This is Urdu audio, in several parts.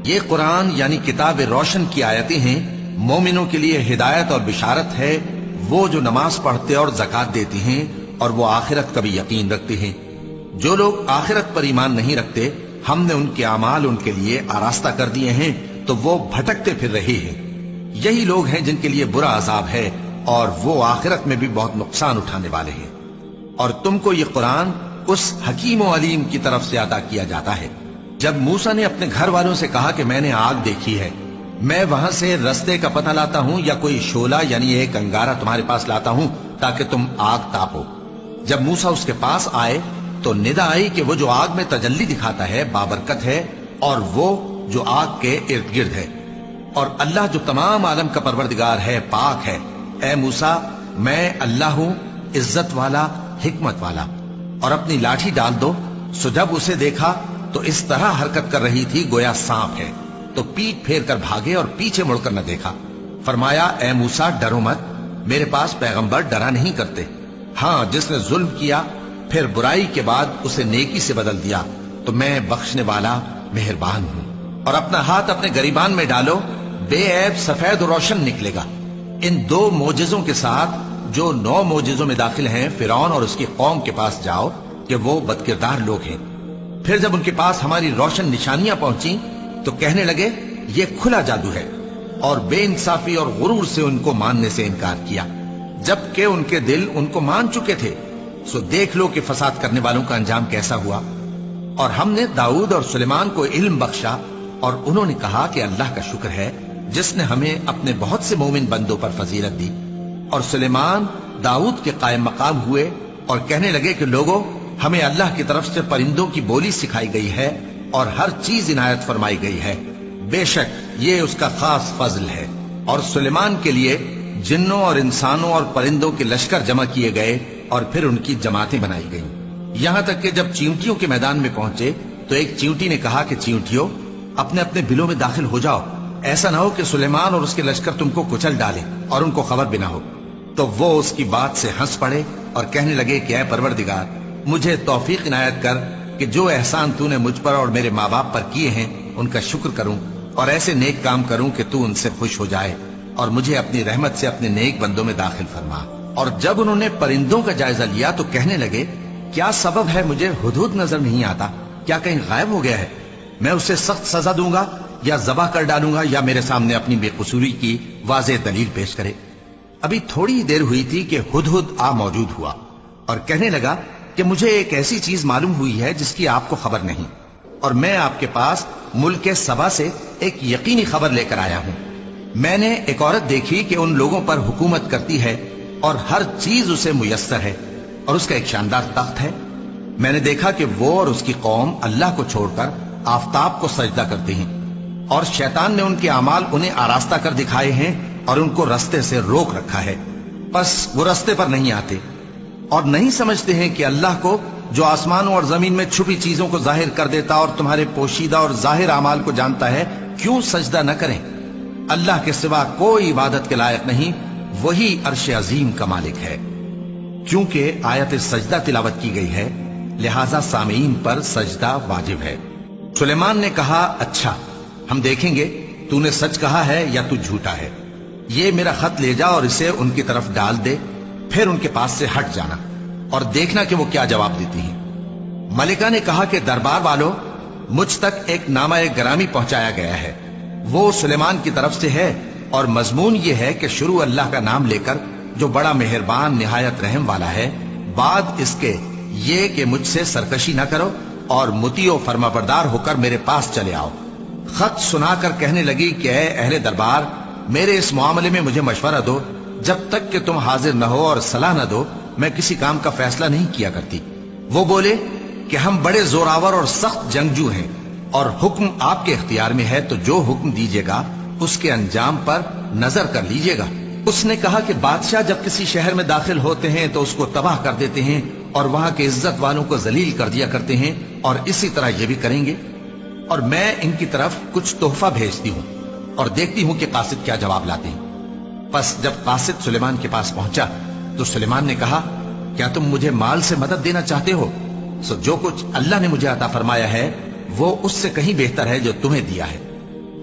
یہ قرآن یعنی کتاب روشن کی آیتیں ہیں، مومنوں کے لیے ہدایت اور بشارت ہے، وہ جو نماز پڑھتے اور زکات دیتے ہیں اور وہ آخرت کا بھی یقین رکھتے ہیں۔ جو لوگ آخرت پر ایمان نہیں رکھتے، ہم نے ان کے اعمال ان کے لیے آراستہ کر دیے ہیں تو وہ بھٹکتے پھر رہے ہیں۔ یہی لوگ ہیں جن کے لیے برا عذاب ہے اور وہ آخرت میں بھی بہت نقصان اٹھانے والے ہیں۔ اور تم کو یہ قرآن اس حکیم و علیم کی طرف سے عطا کیا جاتا ہے۔ جب موسیٰ نے اپنے گھر والوں سے کہا کہ میں نے آگ دیکھی ہے، میں وہاں سے رستے کا پتہ لاتا ہوں یا کوئی شعلہ یعنی ایک انگارہ تمہارے پاس لاتا ہوں تاکہ تم آگ تاپو۔ جب موسیٰ اس کے پاس آئے تو ندا آئی کہ وہ جو آگ میں تجلی دکھاتا ہے بابرکت ہے، اور وہ جو آگ کے ارد گرد ہے، اور اللہ جو تمام عالم کا پروردگار ہے پاک ہے۔ اے موسیٰ، میں اللہ ہوں، عزت والا، حکمت والا، اور اپنی لاٹھی ڈال دو۔ سو جب اسے دیکھا تو اس طرح حرکت کر رہی تھی گویا سانپ ہے، تو پیٹ پھیر کر بھاگے اور پیچھے مڑ کر نہ دیکھا۔ فرمایا، اے موسیٰ ڈرو مت، میرے پاس پیغمبر ڈرا نہیں کرتے۔ ہاں، جس نے ظلم کیا پھر برائی کے بعد اسے نیکی سے بدل دیا تو میں بخشنے والا مہربان ہوں۔ اور اپنا ہاتھ اپنے گریبان میں ڈالو، بے عیب سفید و روشن نکلے گا۔ ان 2 معجزوں کے ساتھ جو 9 معجزوں میں داخل ہیں فرعون اور اس کی قوم کے پاس جاؤ کہ وہ بدکردار لوگ ہیں۔ پھر جب ان کے پاس ہماری روشن نشانیاں پہنچیں تو کہنے لگے یہ کھلا جادو ہے، اور بے انصافی اور غرور سے ان کو ماننے سے انکار کیا، جبکہ ان کے دل ان کو مان چکے تھے۔ سو دیکھ لو کہ فساد کرنے والوں کا انجام کیسا ہوا۔ اور ہم نے داؤد اور سلیمان کو علم بخشا، اور انہوں نے کہا کہ اللہ کا شکر ہے جس نے ہمیں اپنے بہت سے مومن بندوں پر فضیلت دی۔ اور سلیمان داؤد کے قائم مقام ہوئے اور کہنے لگے کہ لوگوں، ہمیں اللہ کی طرف سے پرندوں کی بولی سکھائی گئی ہے اور ہر چیز عنایت فرمائی گئی ہے، بے شک یہ اس کا خاص فضل ہے۔ اور سلیمان کے لیے جنوں اور انسانوں اور پرندوں کے لشکر جمع کیے گئے اور پھر ان کی جماعتیں بنائی گئیں، یہاں تک کہ جب چیونٹیوں کے میدان میں پہنچے تو ایک چیونٹی نے کہا کہ چیونٹیوں، اپنے اپنے بلوں میں داخل ہو جاؤ، ایسا نہ ہو کہ سلیمان اور اس کے لشکر تم کو کچل ڈالے اور ان کو خبر بھی نہ ہو۔ تو وہ اس کی بات سے ہنس پڑے اور کہنے لگے کہ اے پروردگار، مجھے توفیق عنایت کر کہ جو احسان تو نے مجھ پر اور میرے ماں باپ پر کیے ہیں ان کا شکر کروں اور ایسے نیک کام کروں کہ تو ان سے خوش ہو جائے، اور مجھے اپنی رحمت سے اپنے نیک بندوں میں داخل فرما۔ اور جب انہوں نے پرندوں کا جائزہ لیا تو کہنے لگے کیا سبب ہے مجھے ہدہد نظر نہیں آتا؟ کیا کہیں غائب ہو گیا ہے؟ میں اسے سخت سزا دوں گا یا ذبح کر ڈالوں گا یا میرے سامنے اپنی بے قصوری کی واضح دلیل پیش کرے۔ ابھی تھوڑی ہی دیر ہوئی تھی کہ ہدہد آ موجود ہوا اور کہنے لگا کہ مجھے ایک ایسی چیز معلوم ہوئی ہے جس کی آپ کو خبر نہیں، اور میں آپ کے پاس ملک سبا سے ایک یقینی خبر لے کر آیا ہوں۔ میں نے ایک عورت دیکھی کہ ان لوگوں پر حکومت کرتی ہے اور ہر چیز اسے میسر ہے، اور اس کا ایک شاندار تخت ہے۔ میں نے دیکھا کہ وہ اور اس کی قوم اللہ کو چھوڑ کر آفتاب کو سجدہ کرتے ہیں، اور شیطان نے ان کے اعمال انہیں آراستہ کر دکھائے ہیں اور ان کو رستے سے روک رکھا ہے، بس وہ رستے پر نہیں آتے اور نہیں سمجھتے ہیں کہ اللہ کو جو آسمانوں اور زمین میں چھپی چیزوں کو ظاہر کر دیتا اور تمہارے پوشیدہ اور ظاہر اعمال کو جانتا ہے، کیوں سجدہ نہ کریں؟ اللہ کے سوا کوئی عبادت کے لائق نہیں، وہی عرش عظیم کا مالک ہے۔ کیونکہ آیت سجدہ تلاوت کی گئی ہے لہذا سامعین پر سجدہ واجب ہے۔ سلیمان نے کہا اچھا، ہم دیکھیں گے تو نے سچ کہا ہے یا تو جھوٹا ہے۔ یہ میرا خط لے جا اور اسے ان کی طرف ڈال دے، پھر ان کے پاس سے ہٹ جانا اور دیکھنا کہ وہ کیا جواب دیتی ہیں۔ ملکہ نے کہا کہ دربار والو، مجھ تک ایک نامہ گرامی پہنچایا گیا ہے، وہ سلیمان کی طرف سے ہے، اور مضمون یہ ہے کہ شروع اللہ کا نام لے کر جو بڑا مہربان نہایت رحم والا ہے، بعد اس کے یہ کہ مجھ سے سرکشی نہ کرو اور مطیع و فرما بردار ہو کر میرے پاس چلے آؤ۔ خط سنا کر کہنے لگی کہ اے اہل دربار، میرے اس معاملے میں مجھے مشورہ دو، جب تک کہ تم حاضر نہ ہو اور صلاح نہ دو میں کسی کام کا فیصلہ نہیں کیا کرتی۔ وہ بولے کہ ہم بڑے زوراور اور سخت جنگجو ہیں، اور حکم آپ کے اختیار میں ہے، تو جو حکم دیجیے گا اس کے انجام پر نظر کر لیجیے گا۔ اس نے کہا کہ بادشاہ جب کسی شہر میں داخل ہوتے ہیں تو اس کو تباہ کر دیتے ہیں اور وہاں کے عزت والوں کو ذلیل کر دیا کرتے ہیں، اور اسی طرح یہ بھی کریں گے۔ اور میں ان کی طرف کچھ تحفہ بھیجتی ہوں اور دیکھتی ہوں کہ قاصد کیا جواب لاتے ہیں۔ پس جب قاصد سلیمان کے پاس پہنچا تو سلیمان نے کہا کیا تم مجھے مال سے مدد دینا چاہتے ہو؟ سو جو کچھ اللہ نے مجھے عطا فرمایا ہے وہ اس سے کہیں بہتر ہے جو تمہیں دیا ہے۔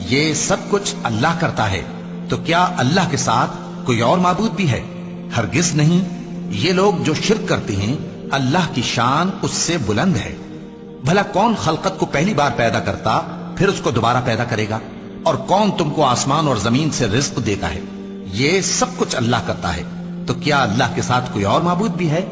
یہ سب کچھ اللہ کرتا ہے، تو کیا اللہ کے ساتھ کوئی اور معبود بھی ہے؟ ہرگز نہیں۔ یہ لوگ جو شرک کرتے ہیں اللہ کی شان اس سے بلند ہے۔ بھلا کون خلقت کو پہلی بار پیدا کرتا پھر اس کو دوبارہ پیدا کرے گا؟ اور کون تم کو آسمان اور زمین سے رزق دیتا ہے؟ یہ سب کچھ اللہ کرتا ہے، تو کیا اللہ کے ساتھ کوئی اور معبود بھی ہے؟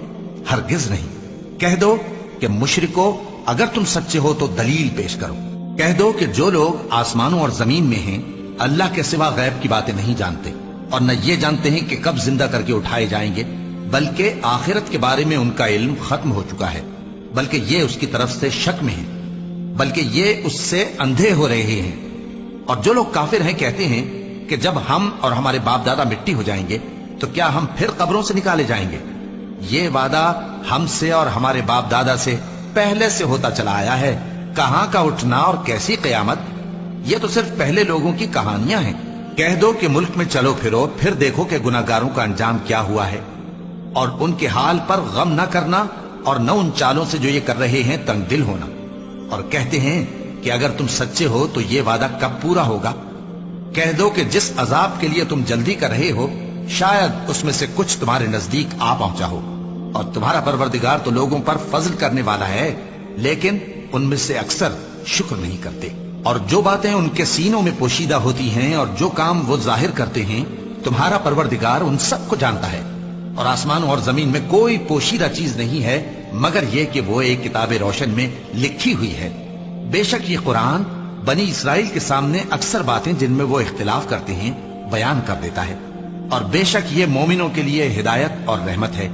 ہرگز نہیں۔ کہہ دو کہ مشرکو، اگر تم سچے ہو تو دلیل پیش کرو۔ کہہ دو کہ جو لوگ آسمانوں اور زمین میں ہیں اللہ کے سوا غیب کی باتیں نہیں جانتے، اور نہ یہ جانتے ہیں کہ کب زندہ کر کے اٹھائے جائیں گے، بلکہ آخرت کے بارے میں ان کا علم ختم ہو چکا ہے، بلکہ یہ اس کی طرف سے شک میں ہیں، بلکہ یہ اس سے اندھے ہو رہے ہیں۔ اور جو لوگ کافر ہیں کہتے ہیں کہ جب ہم اور ہمارے باپ دادا مٹی ہو جائیں گے تو کیا ہم پھر قبروں سے نکالے جائیں گے؟ یہ وعدہ ہم سے اور ہمارے باپ دادا سے پہلے سے ہوتا چلا آیا ہے، کہاں کا اٹھنا اور کیسی قیامت؟ یہ تو صرف پہلے لوگوں کی کہانیاں ہیں۔ کہہ دو کہ ملک میں چلو پھرو، پھر دیکھو کہ گناہگاروں کا انجام کیا ہوا ہے، اور ان کے حال پر غم نہ کرنا، اور نہ ان چالوں سے جو یہ کر رہے ہیں تنگ دل ہونا۔ اور کہتے ہیں کہ اگر تم سچے ہو تو یہ وعدہ کب پورا ہوگا؟ کہہ دو کہ جس عذاب کے لیے تم جلدی کر رہے ہو شاید اس میں سے کچھ تمہارے نزدیک آ پہنچا ہو، اور تمہارا پروردگار تو لوگوں پر فضل کرنے والا ہے، لیکن ان میں سے اکثر شکر نہیں کرتے۔ اور جو باتیں ان کے سینوں میں پوشیدہ ہوتی ہیں اور جو کام وہ ظاہر کرتے ہیں تمہارا پروردگار ان سب کو جانتا ہے، اور آسمانوں اور زمین میں کوئی پوشیدہ چیز نہیں ہے مگر یہ کہ وہ ایک کتاب روشن میں لکھی ہوئی ہے۔ بے شک یہ قرآن بنی اسرائیل کے سامنے اکثر باتیں جن میں وہ اختلاف کرتے ہیں بیان کر دیتا ہے، اور بے شک یہ مومنوں کے لیے ہدایت اور رحمت ہے۔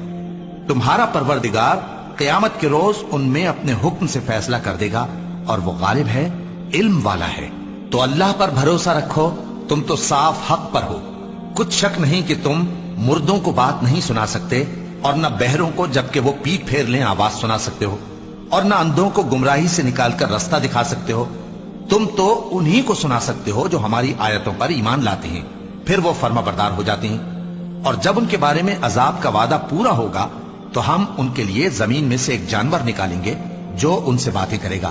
تمہارا پروردگار قیامت کے روز ان میں اپنے حکم سے فیصلہ کر دے گا، اور وہ غالب ہے، علم والا ہے۔ تو اللہ پر بھروسہ رکھو، تم تو صاف حق پر ہو۔ کچھ شک نہیں کہ تم مردوں کو بات نہیں سنا سکتے، اور نہ بہروں کو جبکہ وہ پیٹ پھیر لیں آواز سنا سکتے ہو، اور نہ اندھوں کو گمراہی سے نکال کر رستہ دکھا سکتے ہو۔ تم تو انہی کو سنا سکتے ہو جو ہماری آیتوں پر ایمان لاتے ہیں، پھر وہ فرما بردار ہو جاتے ہیں۔ اور جب ان کے بارے میں عذاب کا وعدہ پورا ہوگا تو ہم ان کے لیے زمین میں سے ایک جانور نکالیں گے جو ان سے باتیں کرے گا۔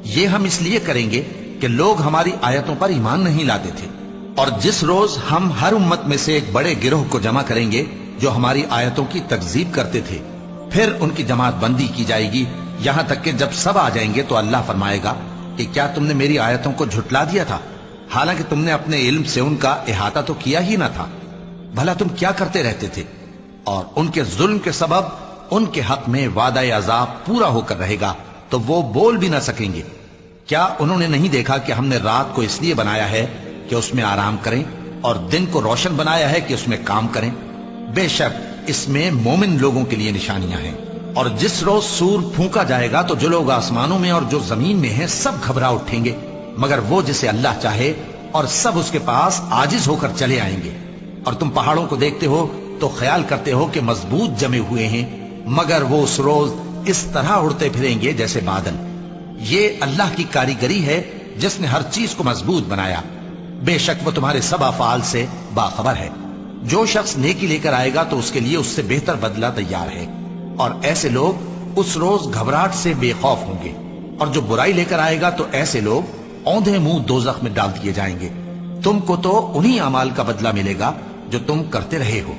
یہ ہم اس لیے کریں گے کہ لوگ ہماری آیتوں پر ایمان نہیں لاتے تھے۔ اور جس روز ہم ہر امت میں سے ایک بڑے گروہ کو جمع کریں گے جو ہماری آیتوں کی تکذیب کرتے تھے، پھر ان کی جماعت بندی کی جائے گی، یہاں تک کہ جب سب آ جائیں گے تو اللہ فرمائے گا کہ کیا تم نے میری آیتوں کو جھٹلا دیا تھا، حالانکہ تم نے اپنے علم سے ان کا احاطہ تو کیا ہی نہ تھا؟ بھلا تم کیا کرتے رہتے تھے؟ اور ان کے ظلم کے سبب ان کے حق میں وعدہ عذاب پورا ہو کر رہے گا تو وہ بول بھی نہ سکیں گے۔ کیا انہوں نے نہیں دیکھا کہ ہم نے رات کو اس لیے بنایا ہے کہ اس میں آرام کریں، اور دن کو روشن بنایا ہے کہ اس میں کام کریں؟ بے شک اس میں مومن لوگوں کے لیے نشانیاں ہیں۔ اور جس روز سور پھونکا جائے گا تو جو لوگ آسمانوں میں اور جو زمین میں ہیں سب گھبرا اٹھیں گے، مگر وہ جسے اللہ چاہے، اور سب اس کے پاس عاجز ہو کر چلے آئیں گے۔ اور تم پہاڑوں کو دیکھتے ہو تو خیال کرتے ہو کہ مضبوط جمے ہوئے ہیں، مگر وہ اس روز اس طرح اڑتے پھریں گے جیسے بادل۔ یہ اللہ کی کاریگری ہے جس نے ہر چیز کو مضبوط بنایا، بے شک وہ تمہارے سب افعال سے باخبر ہے۔ جو شخص نیکی لے کر آئے گا تو اس کے لیے اس سے بہتر بدلہ تیار ہے، اور ایسے لوگ اس روز گھبراہٹ سے بے خوف ہوں گے۔ اور جو برائی لے کر آئے گا تو ایسے لوگ اوندھے منہ دوزخ میں ڈال دیے جائیں گے۔ تم کو تو انہی اعمال کا بدلہ ملے گا جو تم کرتے رہے ہو۔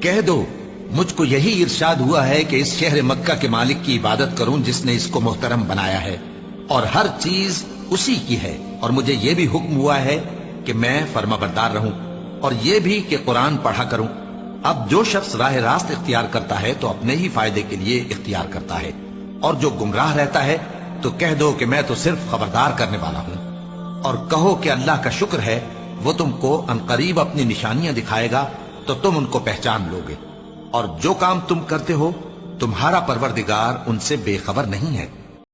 کہہ دو مجھ کو یہی ارشاد ہوا ہے کہ اس شہر مکہ کے مالک کی عبادت کروں جس نے اس کو محترم بنایا ہے، اور ہر چیز اسی کی ہے، اور مجھے یہ بھی حکم ہوا ہے کہ میں فرما بردار رہوں، اور یہ بھی کہ قرآن پڑھا کروں۔ اب جو شخص راہ راست اختیار کرتا ہے تو اپنے ہی فائدے کے لیے اختیار کرتا ہے، اور جو گمراہ رہتا ہے تو کہہ دو کہ میں تو صرف خبردار کرنے والا ہوں۔ اور کہو کہ اللہ کا شکر ہے، وہ تم کو عنقریب اپنی نشانیاں دکھائے گا تو تم ان کو پہچان لو گے، اور جو کام تم کرتے ہو تمہارا پروردگار ان سے بے خبر نہیں ہے۔